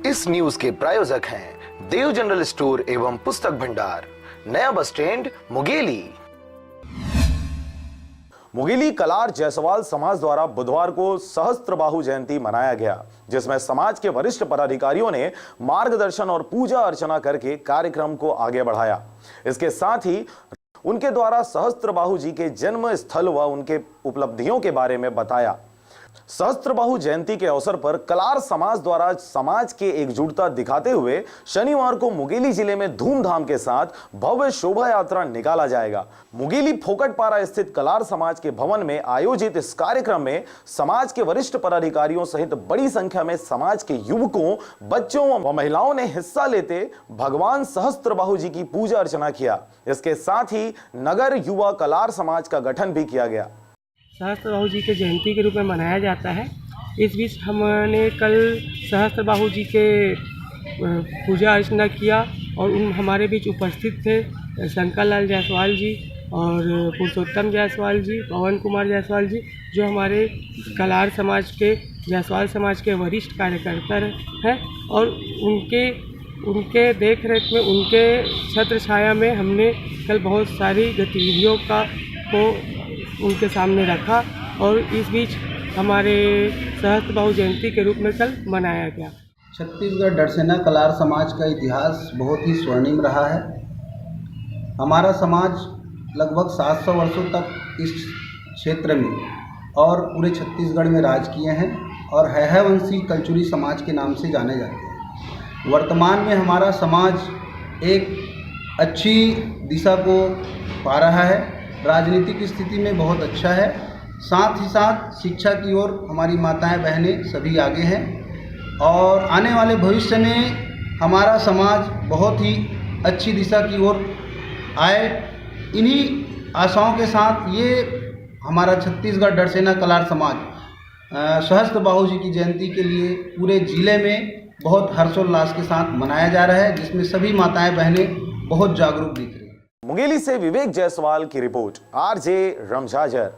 इस न्यूज के प्रायोजक हैं देव जनरल स्टोर एवं पुस्तक भंडार, नया बस स्टैंड, मुंगेली। मुंगेली कलार जायसवाल समाज द्वारा बुधवार को सहस्त्रबाहु जयंती मनाया गया, जिसमें समाज के वरिष्ठ पदाधिकारियों ने मार्गदर्शन और पूजा अर्चना करके कार्यक्रम को आगे बढ़ाया। इसके साथ ही उनके द्वारा सहस्त्रबाहु जी के जन्म स्थल व उनके उपलब्धियों के बारे में बताया। सहस्त्रबाहु जयंती के अवसर पर कलार समाज द्वारा समाज के एकजुटता दिखाते हुए शनिवार को मुंगेली जिले में धूमधाम के साथ भव्य शोभा यात्रा निकाला जाएगा। मुंगेली फोकटपारा स्थित कलार समाज के भवन में आयोजित इस कार्यक्रम में समाज के वरिष्ठ पदाधिकारियों सहित बड़ी संख्या में समाज के युवकों, बच्चों व महिलाओं ने हिस्सा लेते भगवान सहस्त्रबाहु जी की पूजा अर्चना किया। इसके साथ ही नगर युवा कलार समाज का गठन भी किया गया। सहस्त्रबाहु जी के जयंती के रूप में मनाया जाता है। इस बीच हमने कल सहस्त्रबाहु जी के पूजा अर्चना किया और हमारे बीच उपस्थित थे शंकर लाल जायसवाल जी और पुरुषोत्तम जायसवाल जी, पवन कुमार जायसवाल जी, जो हमारे कलार समाज के जायसवाल समाज के वरिष्ठ कार्यकर्ता हैं। और उनके देख रेख में, उनके छत्र छाया में हमने कल बहुत सारी गतिविधियों को उनके सामने रखा और इस बीच हमारे सहस्त्रबाहु जयंती के रूप में कल मनाया गया। छत्तीसगढ़ डरसेना कलार समाज का इतिहास बहुत ही स्वर्णिम रहा है। हमारा समाज लगभग 700 वर्षों तक इस क्षेत्र में और पूरे छत्तीसगढ़ में राज किए हैं और हैहवंशी कलचुरी समाज के नाम से जाने जाते हैं। वर्तमान में हमारा समाज एक अच्छी दिशा को पा रहा है, राजनीतिक स्थिति में बहुत अच्छा है। साथ ही साथ शिक्षा की ओर हमारी माताएं बहनें सभी आगे हैं और आने वाले भविष्य में हमारा समाज बहुत ही अच्छी दिशा की ओर आए। इन्हीं आशाओं के साथ ये हमारा छत्तीसगढ़ डरसेना कलार समाज सहस्त्रबाहु जी की जयंती के लिए पूरे जिले में बहुत हर्षोल्लास के साथ मनाया जा रहा है, जिसमें सभी माताएं बहनें बहुत जागरूक दिख रही हैं। मुंगेली से विवेक जायसवाल की रिपोर्ट, आरजे रमजाजर।